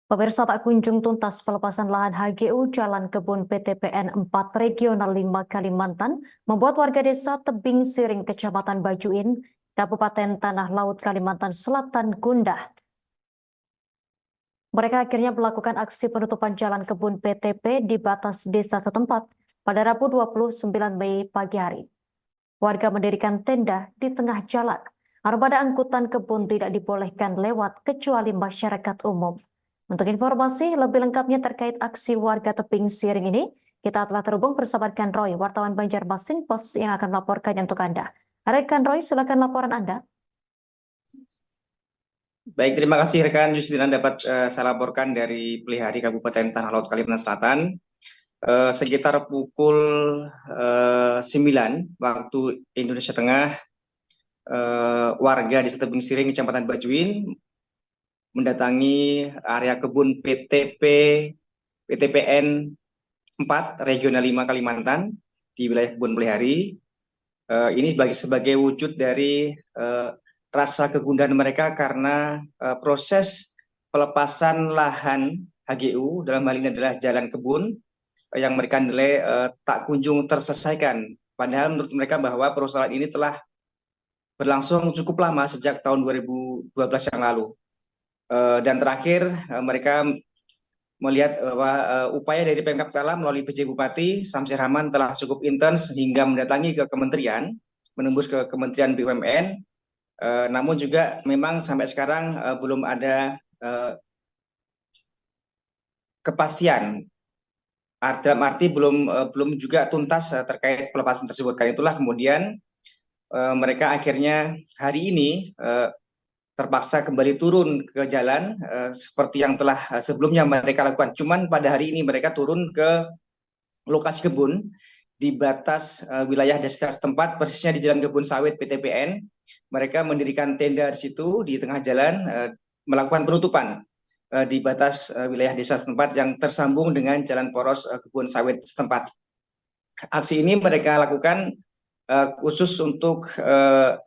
Pemirsa, tak kunjung tuntas pelepasan lahan HGU Jalan Kebun PTPN 4 Regional 5 Kalimantan membuat warga desa Tebing Siring, Kecamatan Bajuin, Kabupaten Tanah Laut, Kalimantan Selatan gundah. Mereka akhirnya melakukan aksi penutupan jalan kebun PTP di batas desa setempat pada Rabu 29 Mei pagi hari. Warga mendirikan tenda di tengah jalan. Armada angkutan kebun tidak dibolehkan lewat kecuali masyarakat umum. Untuk informasi lebih lengkapnya terkait aksi warga Tebing Siring ini, kita telah terhubung bersama rekan Roy, wartawan Banjarmasin Pos yang akan melaporkannya untuk Anda. Rekan Roy, silakan laporan Anda. Baik, terima kasih rekan Yusdina dapat saya laporkan dari Pelihari Kabupaten Tanah Laut Kalimantan Selatan. Sekitar pukul 9 waktu Indonesia Tengah, warga Desa Tebing Siring, Kecamatan Bajuin mendatangi area kebun PTPN 4 Regional 5 Kalimantan di wilayah kebun Pelihari. Ini sebagai wujud dari rasa kegundahan mereka karena proses pelepasan lahan HGU dalam hal ini adalah jalan kebun yang mereka nilai tak kunjung terselesaikan. Padahal menurut mereka bahwa persoalan ini telah berlangsung cukup lama sejak tahun 2012 yang lalu. Dan terakhir mereka melihat bahwa upaya dari Pemkab Kala melalui PJ Bupati Samsir Rahman telah cukup intens hingga mendatangi ke kementerian, menembus ke Kementerian BUMN. Namun juga memang sampai sekarang belum ada kepastian. Dalam arti belum juga tuntas terkait pelepasan tersebut. Karena itulah kemudian mereka akhirnya hari ini terpaksa kembali turun ke jalan seperti yang telah sebelumnya mereka lakukan. Cuman pada hari ini mereka turun ke lokasi kebun di batas wilayah desa setempat, persisnya di Jalan Kebun Sawit PTPN. Mereka mendirikan tenda di situ di tengah jalan, melakukan penutupan di batas wilayah desa setempat yang tersambung dengan jalan poros kebun sawit setempat. Aksi ini mereka lakukan khusus untuk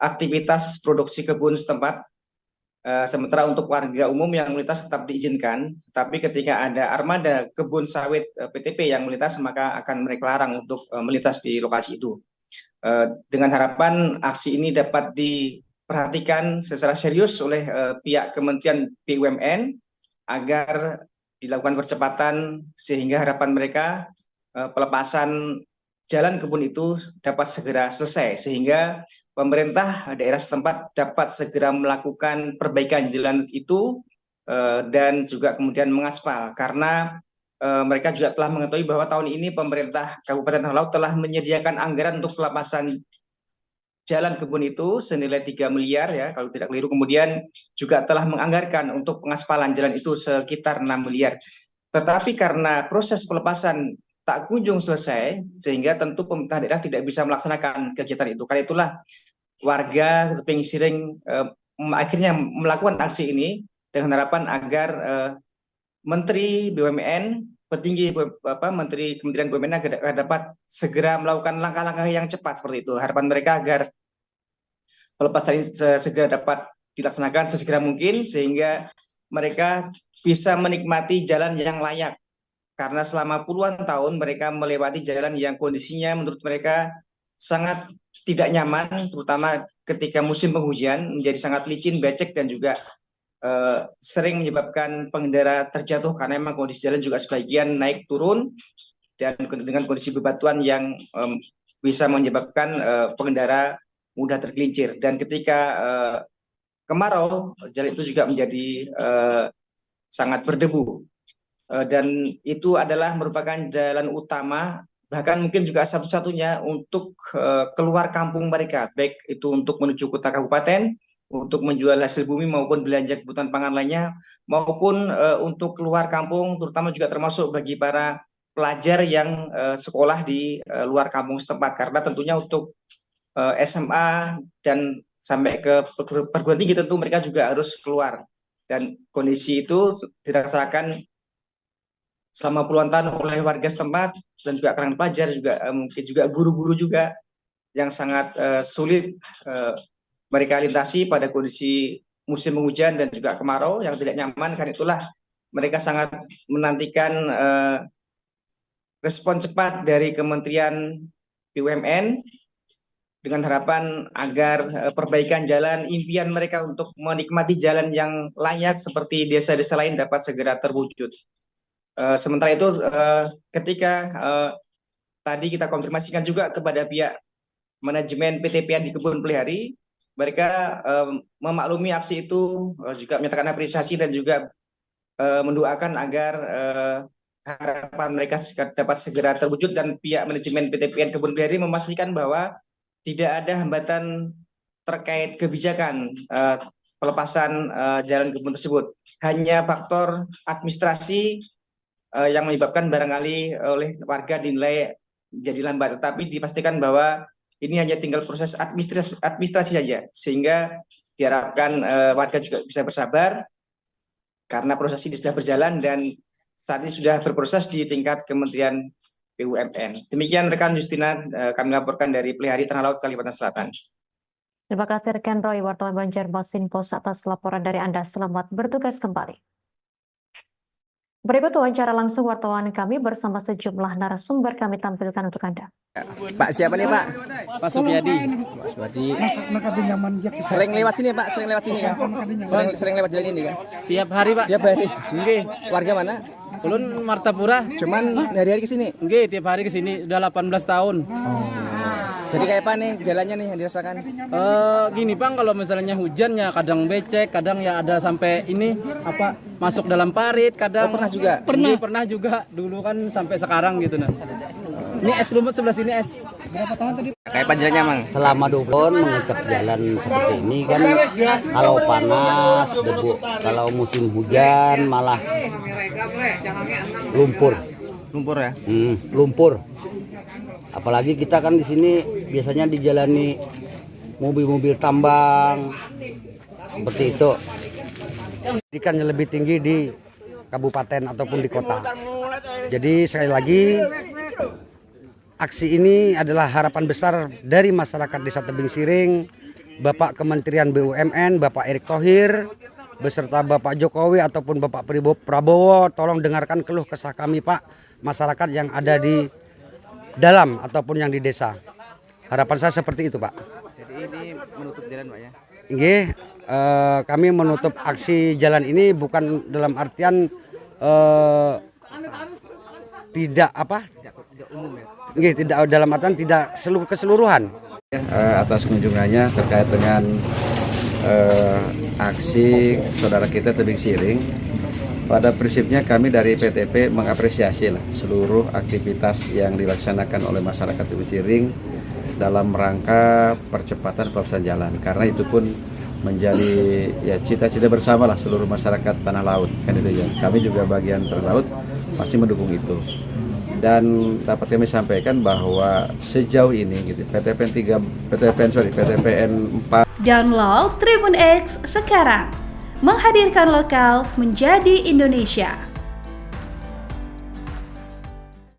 aktivitas produksi kebun setempat. Sementara untuk warga umum yang melintas tetap diizinkan, tapi ketika ada armada kebun sawit PTP yang melintas, maka akan mereka larang untuk melintas di lokasi itu. Dengan harapan aksi ini dapat diperhatikan secara serius oleh pihak Kementerian BUMN agar dilakukan percepatan sehingga harapan mereka pelepasan jalan kebun itu dapat segera selesai sehingga pemerintah daerah setempat dapat segera melakukan perbaikan jalan itu dan juga kemudian mengaspal karena mereka juga telah mengetahui bahwa tahun ini pemerintah Kabupaten Tanah Laut telah menyediakan anggaran untuk pelepasan jalan kebun itu senilai 3 miliar ya kalau tidak keliru, kemudian juga telah menganggarkan untuk pengaspalan jalan itu sekitar 6 miliar. Tetapi karena proses pelepasan tak kunjung selesai sehingga tentu pemerintah daerah tidak bisa melaksanakan kegiatan itu. Karena itulah warga Tebing Siring akhirnya melakukan aksi ini dengan harapan agar Menteri BUMN, petinggi Menteri Kementerian BUMN agar dapat segera melakukan langkah-langkah yang cepat seperti itu. Harapan mereka agar pelepasan ini segera dapat dilaksanakan sesegera mungkin sehingga mereka bisa menikmati jalan yang layak. Karena selama puluhan tahun mereka melewati jalan yang kondisinya menurut mereka sangat tidak nyaman, terutama ketika musim penghujan menjadi sangat licin, becek dan juga sering menyebabkan pengendara terjatuh karena memang kondisi jalan juga sebagian naik turun dan dengan kondisi bebatuan yang bisa menyebabkan pengendara mudah tergelincir. Dan ketika kemarau, jalan itu juga menjadi sangat berdebu. Dan itu adalah merupakan jalan utama, bahkan mungkin juga satu-satunya untuk keluar kampung mereka, baik itu untuk menuju kota kabupaten, untuk menjual hasil bumi maupun belanja kebutuhan pangan lainnya, maupun untuk keluar kampung, terutama juga termasuk bagi para pelajar yang sekolah di luar kampung setempat, karena tentunya untuk SMA dan sampai ke perguruan tinggi tentu mereka juga harus keluar. Dan kondisi itu dirasakan selama puluhan tahun oleh warga setempat dan juga kalangan pelajar juga mungkin juga guru-guru juga yang sangat sulit mereka lintasi pada kondisi musim hujan dan juga kemarau yang tidak nyaman. Karena itulah mereka sangat menantikan respon cepat dari Kementerian BUMN dengan harapan agar perbaikan jalan impian mereka untuk menikmati jalan yang layak seperti desa-desa lain dapat segera terwujud. Sementara itu, ketika tadi kita konfirmasikan juga kepada pihak manajemen PTPN di Kebun Pelihari, mereka memaklumi aksi itu, juga menyatakan apresiasi dan juga mendoakan agar harapan mereka dapat segera terwujud, dan pihak manajemen PTPN Kebun Pelihari memastikan bahwa tidak ada hambatan terkait kebijakan pelepasan jalan kebun tersebut. Hanya faktor administrasi yang menyebabkan barangkali oleh warga dinilai jadi lambat, tetapi dipastikan bahwa ini hanya tinggal proses administrasi saja, sehingga diharapkan warga juga bisa bersabar karena proses ini sudah berjalan dan saat ini sudah berproses di tingkat Kementerian BUMN. Demikian rekan Justina, kami laporkan dari Pelihari Tanah Laut, Kalimantan Selatan. Terima kasih rekan Roy, wartawan Banjarmasin Pos, atas laporan dari Anda. Selamat bertugas kembali. Berikut wawancara langsung wartawan kami bersama sejumlah narasumber kami tampilkan untuk Anda. Pak, siapa nih Pak? Pak Supiadi. Pak Supiadi. Sering lewat sini Pak, sering lewat sini kan? Sering lewat jalan ini kan? Tiap hari Pak. Tiap hari. Nggih. Warga mana? Ulun Martapura. Cuman hari-hari ke sini. Nggih, tiap hari ke sini udah 18 tahun. Jadi kayak apa nih jalannya nih yang dirasakan? Gini Bang, kalau misalnya hujannya kadang becek, kadang ya ada sampai ini apa masuk dalam parit, kadang. Pernah juga? Pernah juga. Dulu kan sampai sekarang gitu nah. Ini es lumut sebelah sini es. Berapa tahun tadi? Kayak apa jalannya Mang? Selama 2 tahun mengangkat jalan seperti ini kan, kalau panas debu, kalau musim hujan malah lumpur. Lumpur ya? Lumpur. Apalagi kita kan di sini biasanya dijalani mobil-mobil tambang seperti itu. Pendidikannya lebih tinggi di kabupaten ataupun di kota. Jadi sekali lagi, aksi ini adalah harapan besar dari masyarakat Desa Tebing Siring, Bapak Kementerian BUMN, Bapak Erick Thohir, beserta Bapak Jokowi ataupun Bapak Prabowo. Tolong dengarkan keluh kesah kami Pak, masyarakat yang ada di dalam ataupun yang di desa. Harapan saya seperti itu Pak. Jadi ini menutup jalan Pak ya? Nggih, kami menutup aksi jalan ini bukan dalam artian tidak apa? Tidak umum ya? Nggih, tidak dalam artian tidak keseluruhan. Atas kunjungannya terkait dengan aksi saudara kita Tebing Siring. Pada prinsipnya kami dari PTP mengapresiasi seluruh aktivitas yang dilaksanakan oleh masyarakat Tebing Siring dalam rangka percepatan pelepasan jalan, karena itu pun menjadi ya cita-cita bersama lah seluruh masyarakat Tanah Laut kan itu ya. Kami juga bagian Tanah Laut pasti mendukung itu. Dan dapat kami sampaikan bahwa sejauh ini gitu, PTPN 4 Download Tribun X sekarang, menghadirkan lokal menjadi Indonesia.